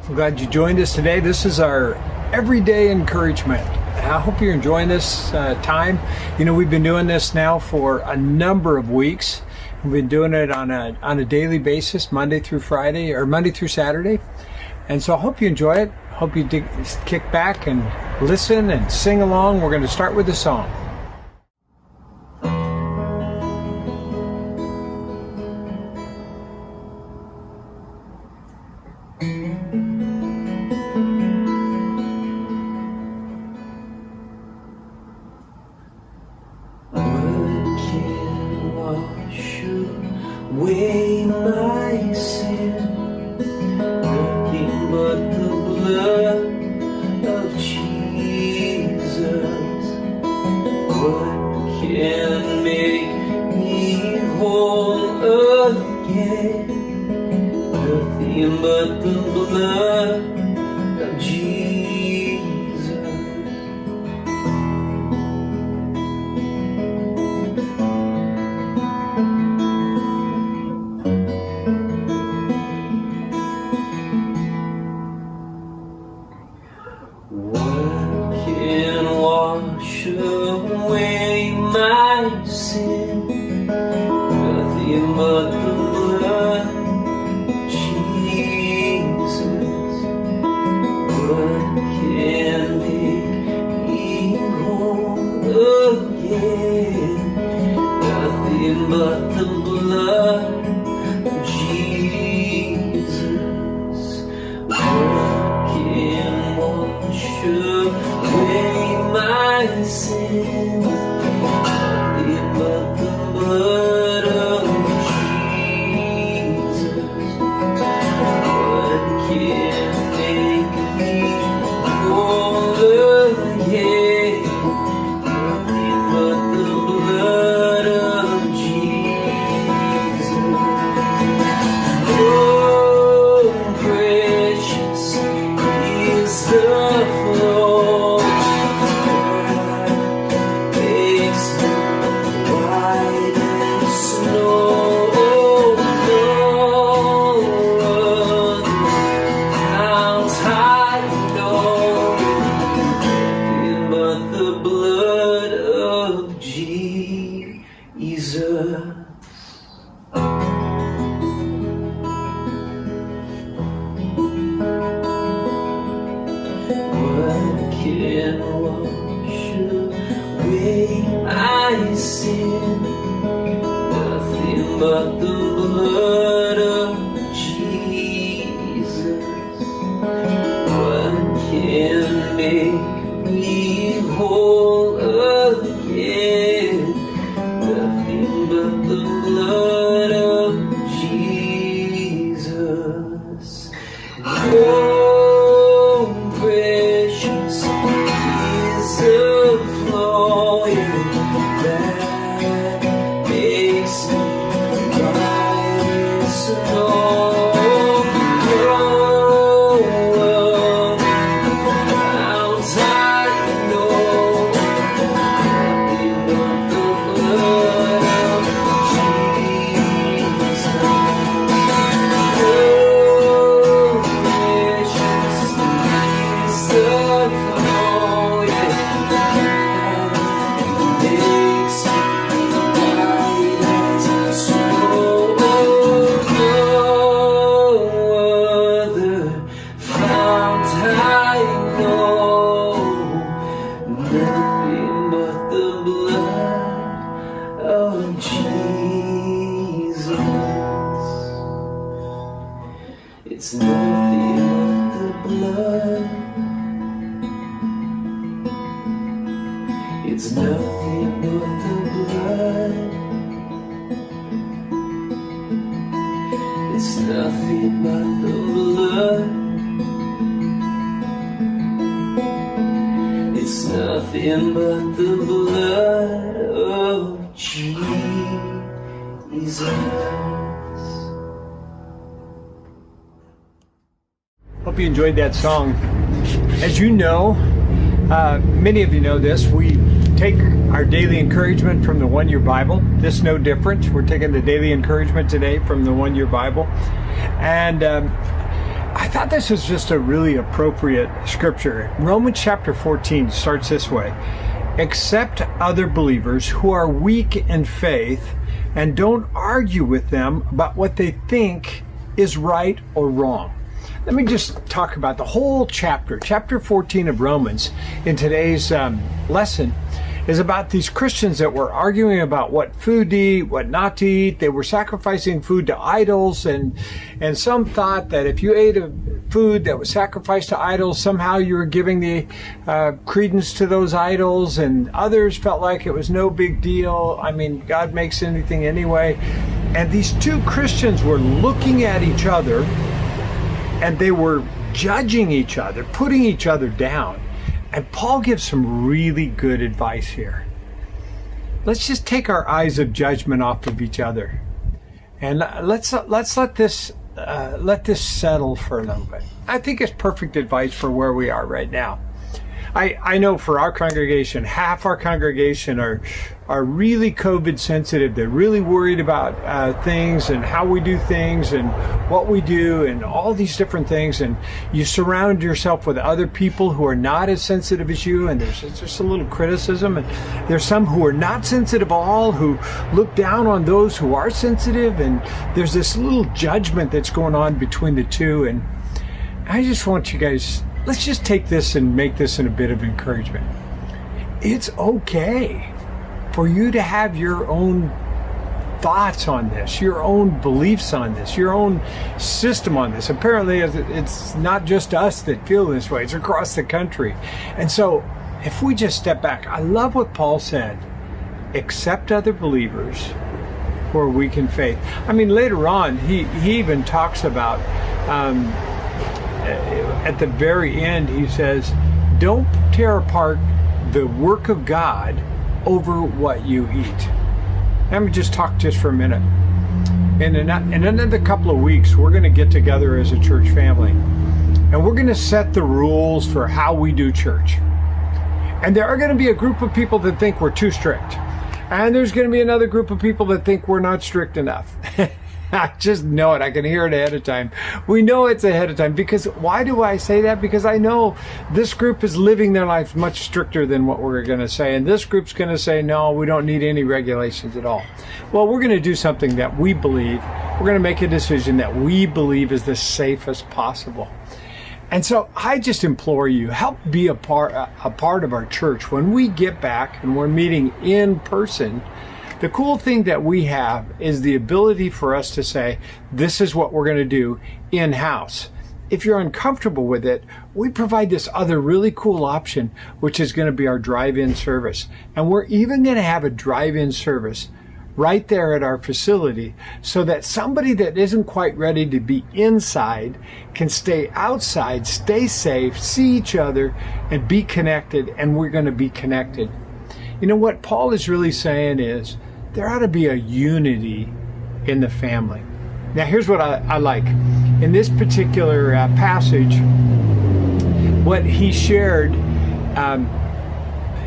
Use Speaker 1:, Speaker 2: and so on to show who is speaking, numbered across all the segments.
Speaker 1: I'm glad you joined us today. This is our everyday encouragement. I hope you're enjoying this time. You know, we've been doing this now for a number of weeks. We've been doing it on a daily basis, Monday through Friday or Monday through Saturday. And so I hope you enjoy it. Hope you kick back and listen and sing along. We're going to start with a song.
Speaker 2: Away my sin, nothing but the blood of Jesus. What can make me whole again? Nothing but the blood of Jesus. What can wash away my sin? Nothing but the blood of Jesus. What can make me whole again? Nothing but the blood of Jesus. What can wash away my sins? Nothing but the blood of Jesus. What can make me whole again? Nothing but the blood of Jesus. Oh, precious is the flow that makes me white as snow. No fount I know, nothing but the blood of Jesus. What can wash away my sin? Nothing but the blood of Jesus. What can make me whole again? Nothing but the blood of Jesus. Oh, precious is the flowing that makes me white as snow. Fount I know, nothing but the blood of Jesus. Oh, precious is the flowing that makes me white as snow. No other fount I know, nothing but the blood of Jesus. It's nothing but the blood. It's nothing but the blood. It's nothing but the blood. It's nothing but the blood of Jesus.
Speaker 1: Hope you enjoyed that song. As you know, many of you know this, we take our daily encouragement from the One Year Bible. This is no different. We're taking the daily encouragement today from the One Year Bible. And I thought this was just a really appropriate scripture. Romans chapter 14 starts this way. Accept other believers who are weak in faith and don't argue with them about what they think is right or wrong. Let me just talk about the whole chapter. Chapter 14 of Romans in today's lesson is about these Christians that were arguing about what food to eat, what not to eat. They were sacrificing food to idols, and some thought that if you ate a food that was sacrificed to idols, somehow you were giving the credence to those idols, and others felt like it was no big deal. I mean, God makes anything anyway. And these two Christians were looking at each other, and they were judging each other, putting each other down. And Paul gives some really good advice here. Let's just take our eyes of judgment off of each other, and let's let this settle for a little bit. I think it's perfect advice for where we are right now. I know for our congregation, half our congregation are really COVID sensitive. They're really worried about things and how we do things and what we do and all these different things. And you surround yourself with other people who are not as sensitive as you, and there's just a little criticism. And there's some who are not sensitive at all, who look down on those who are sensitive. And there's this little judgment that's going on between the two. And I just want you guys, let's just take this and make this in a bit of encouragement. It's okay for you to have your own thoughts on this, your own beliefs on this, your own system on this. Apparently, it's not just us that feel this way. It's across the country. And so if we just step back, I love what Paul said. Accept other believers who are weak in faith. I mean, later on, he even talks about at the very end, he says, don't tear apart the work of God over what you eat. Let me just talk just for a minute. In another couple of weeks, we're going to get together as a church family, and we're going to set the rules for how we do church. And there are going to be a group of people that think we're too strict. And there's going to be another group of people that think we're not strict enough. I just know it. I can hear it ahead of time. We know it's ahead of time. Because why do I say that? Because I know this group is living their life much stricter than what we're going to say. And this group's going to say, no, we don't need any regulations at all. Well, we're going to do something that we believe. We're going to make a decision that we believe is the safest possible. And so I just implore you, help be a part of our church. When we get back and we're meeting in person, the cool thing that we have is the ability for us to say, this is what we're going to do in-house. If you're uncomfortable with it, we provide this other really cool option, which is going to be our drive-in service. And we're even going to have a drive-in service right there at our facility so that somebody that isn't quite ready to be inside can stay outside, stay safe, see each other, and be connected, and we're going to be connected. You know, what Paul is really saying is there ought to be a unity in the family. Now, here's what I like. In this particular passage, what he shared,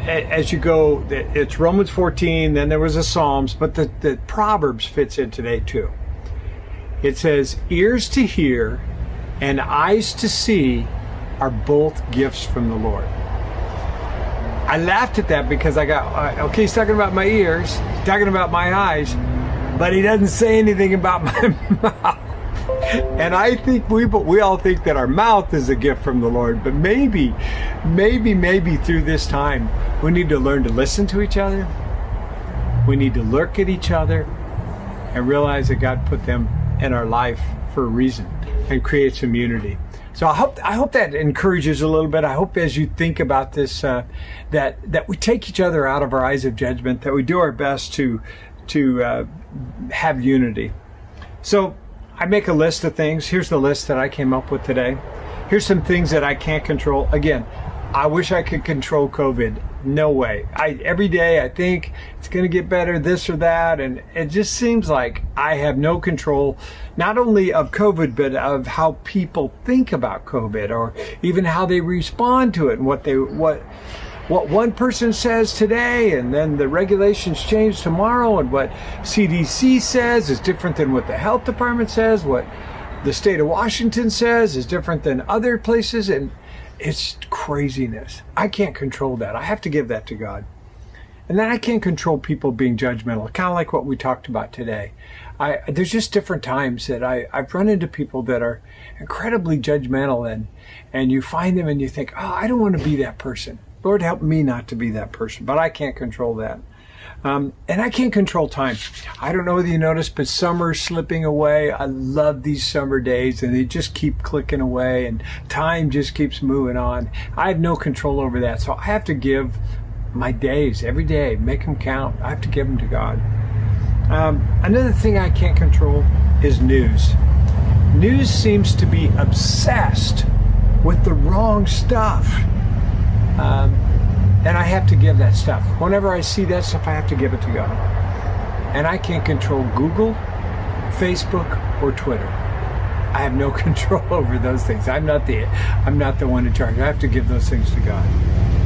Speaker 1: as you go, it's Romans 14, then there was a Psalms, but the Proverbs fits in today too. It says, ears to hear and eyes to see are both gifts from the Lord. I laughed at that because I got, okay, he's talking about my ears, he's talking about my eyes, but he doesn't say anything about my mouth. And I think we all think that our mouth is a gift from the Lord, but maybe through this time, we need to learn to listen to each other. We need to look at each other and realize that God put them in our life for a reason and create some unity. So I hope that encourages a little bit. I hope as you think about this, that we take each other out of our eyes of judgment, that we do our best to have unity. So I make a list of things. Here's the list that I came up with today. Here's some things that I can't control. Again, I wish I could control COVID. No way. Every day I think it's going to get better, this or that, and it just seems like I have no control, not only of COVID, but of how people think about COVID, or even how they respond to it, and what one person says today, and then the regulations change tomorrow, and what CDC says is different than what the health department says, what the state of Washington says is different than other places, and it's craziness. I can't control that. I have to give that to God. And then I can't control people being judgmental, kind of like what we talked about today. There's just different times that I've run into people that are incredibly judgmental, and you find them and you think, oh, I don't want to be that person. Lord, help me not to be that person, but I can't control that. And I can't control time. I don't know whether you noticed, but summer's slipping away. I love these summer days, and they just keep clicking away, and time just keeps moving on. I have no control over that, so I have to give my days every day, make them count. I have to give them to God. Another thing I can't control is news. News seems to be obsessed with the wrong stuff. And I have to give that stuff. Whenever I see that stuff, I have to give it to God. And I can't control Google, Facebook, or Twitter. I have no control over those things. I'm not the one in charge. I have to give those things to God.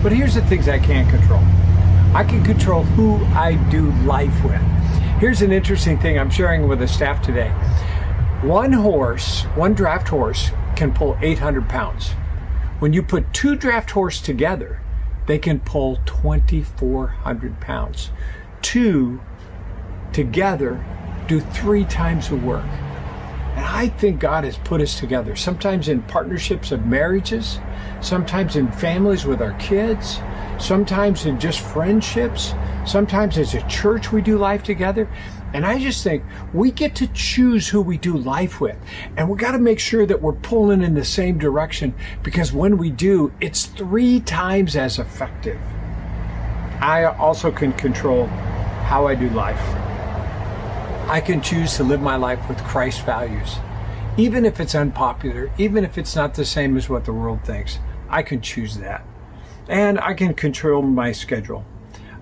Speaker 1: But here's the things I can't control. I can control who I do life with. Here's an interesting thing I'm sharing with the staff today. One draft horse can pull 800 pounds. When you put two draft horses together, they can pull 2,400 pounds. Two together do 3 times the work. And I think God has put us together, sometimes in partnerships of marriages, sometimes in families with our kids, sometimes in just friendships, sometimes as a church we do life together. And I just think we get to choose who we do life with. And we got to make sure that we're pulling in the same direction, because when we do, it's 3 times as effective. I also can control how I do life. I can choose to live my life with Christ values. Even if it's unpopular, even if it's not the same as what the world thinks, I can choose that. And I can control my schedule.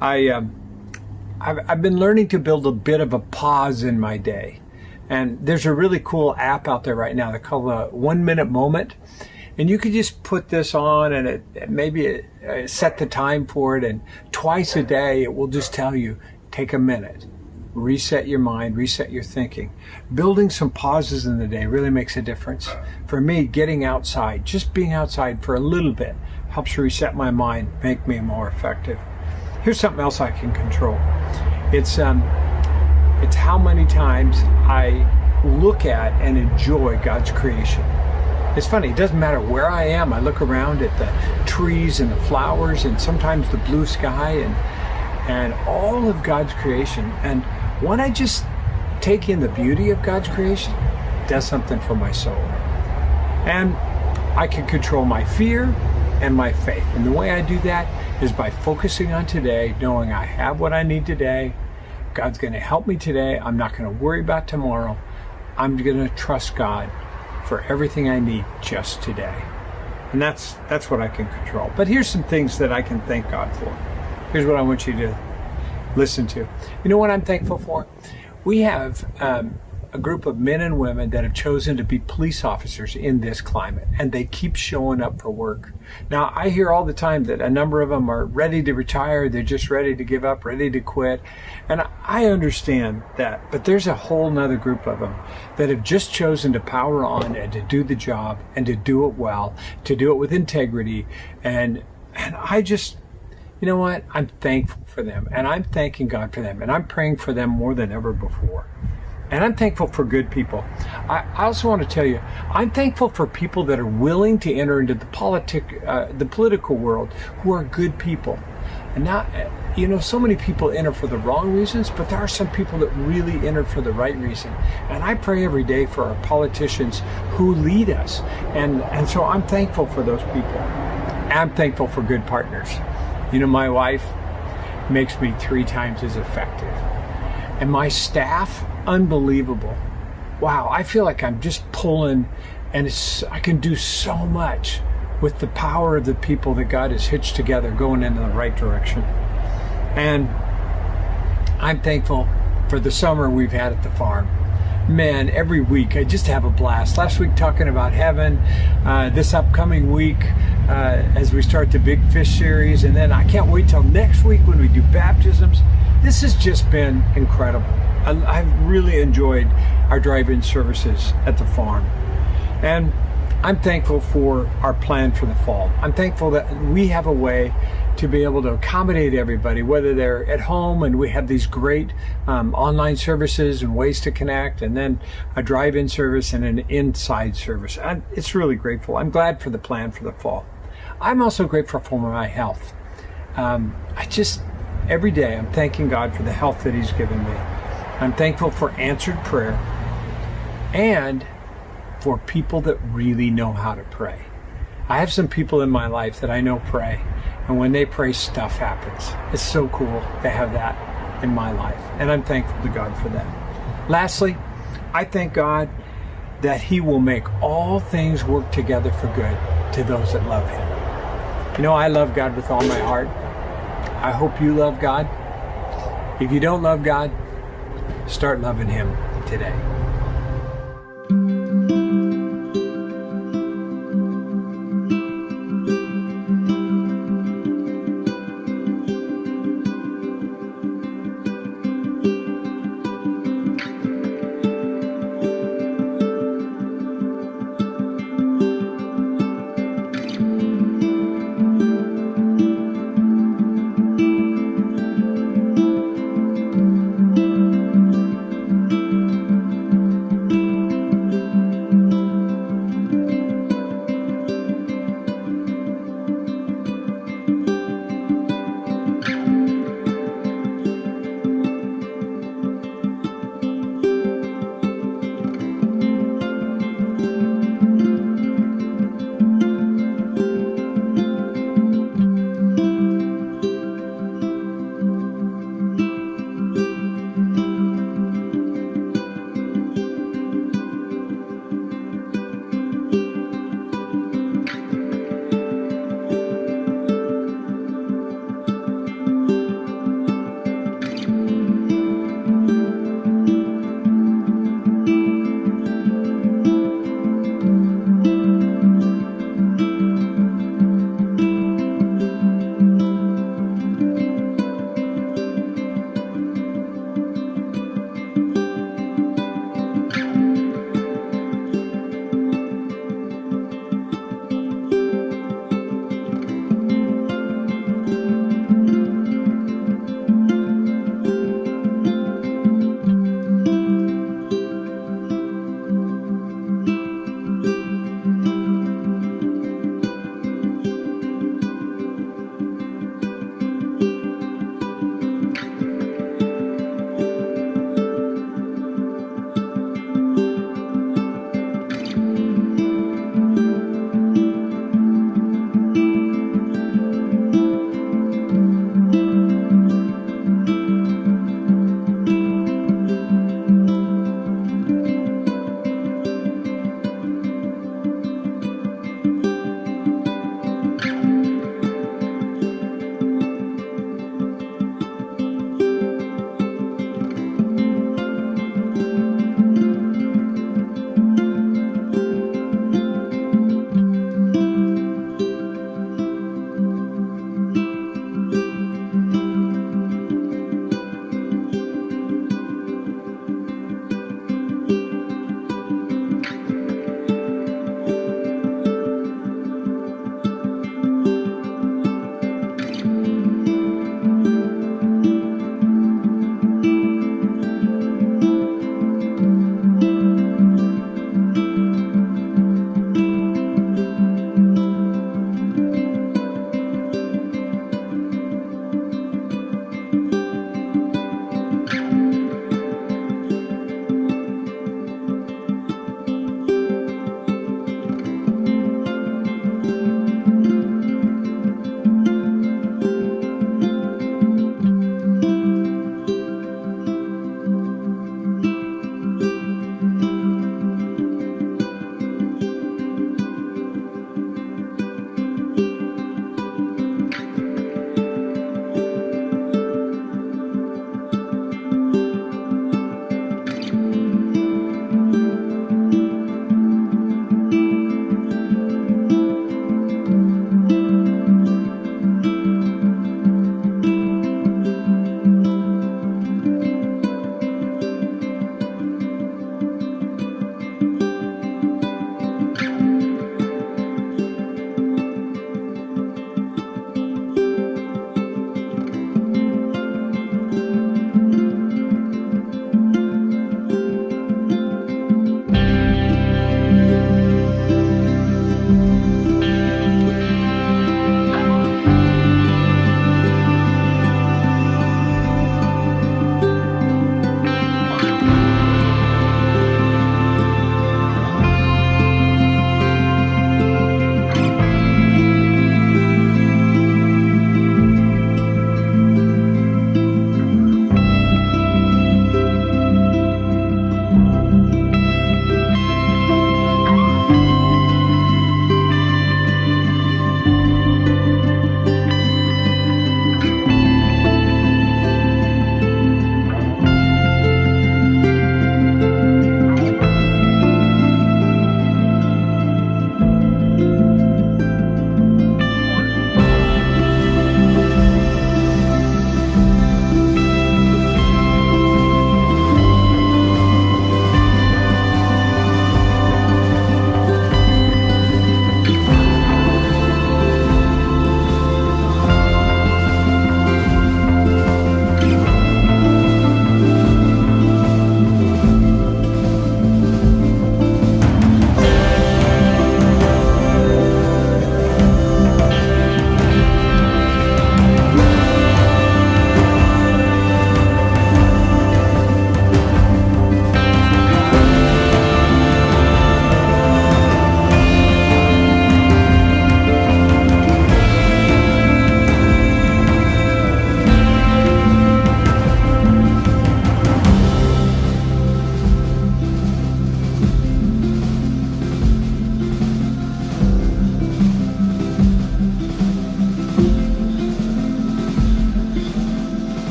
Speaker 1: I've been learning to build a bit of a pause in my day. And there's a really cool app out there right now. They call it 1 Minute Moment. And you can just put this on and maybe set the time for it. And twice a day, it will just tell you, take a minute. Reset your mind, reset your thinking. Building some pauses in the day really makes a difference. For me, getting outside, just being outside for a little bit, helps reset my mind, make me more effective. Here's something else I can control. It's how many times I look at and enjoy God's creation. It's funny, it doesn't matter where I am. I look around at the trees and the flowers and sometimes the blue sky and all of God's creation. And when I just take in the beauty of God's creation, it does something for my soul. And I can control my fear and my faith. And the way I do that is by focusing on today, knowing I have what I need today. God's going to help me today. I'm not going to worry about tomorrow. I'm going to trust God for everything I need just today. And that's what I can control. But here's some things that I can thank God for. Here's what I want you to listen to. You know what I'm thankful for? We have a group of men and women that have chosen to be police officers in this climate, and they keep showing up for work. Now, I hear all the time that a number of them are ready to retire, they're just ready to give up, ready to quit, and I understand that, but there's a whole nother group of them that have just chosen to power on and to do the job and to do it well, to do it with integrity, and I just, you know what, I'm thankful for them, and I'm thanking God for them, and I'm praying for them more than ever before. And I'm thankful for good people. I also want to tell you, I'm thankful for people that are willing to enter into the political world who are good people. And not, so many people enter for the wrong reasons, but there are some people that really enter for the right reason. And I pray every day for our politicians who lead us. And so I'm thankful for those people. I'm thankful for good partners. My wife makes me 3 times as effective. And my staff, unbelievable. Wow, I feel like I'm just pulling, and I can do so much with the power of the people that God has hitched together going in the right direction. And I'm thankful for the summer we've had at the farm. Man, every week I just have a blast. Last week talking about heaven, this upcoming week as we start the Big Fish series, and then I can't wait till next week when we do baptisms. This has just been incredible. I've really enjoyed our drive-in services at the farm. And I'm thankful for our plan for the fall. I'm thankful that we have a way to be able to accommodate everybody, whether they're at home and we have these great online services and ways to connect, and then a drive-in service and an inside service. It's really grateful. I'm glad for the plan for the fall. I'm also grateful for my health. Every day I'm thanking God for the health that He's given me. I'm thankful for answered prayer and for people that really know how to pray. I have some people in my life that I know pray, and when they pray, stuff happens. It's so cool to have that in my life, and I'm thankful to God for that. Lastly, I thank God that He will make all things work together for good to those that love Him. You know, I love God with all my heart. I hope you love God. If you don't love God, start loving Him today.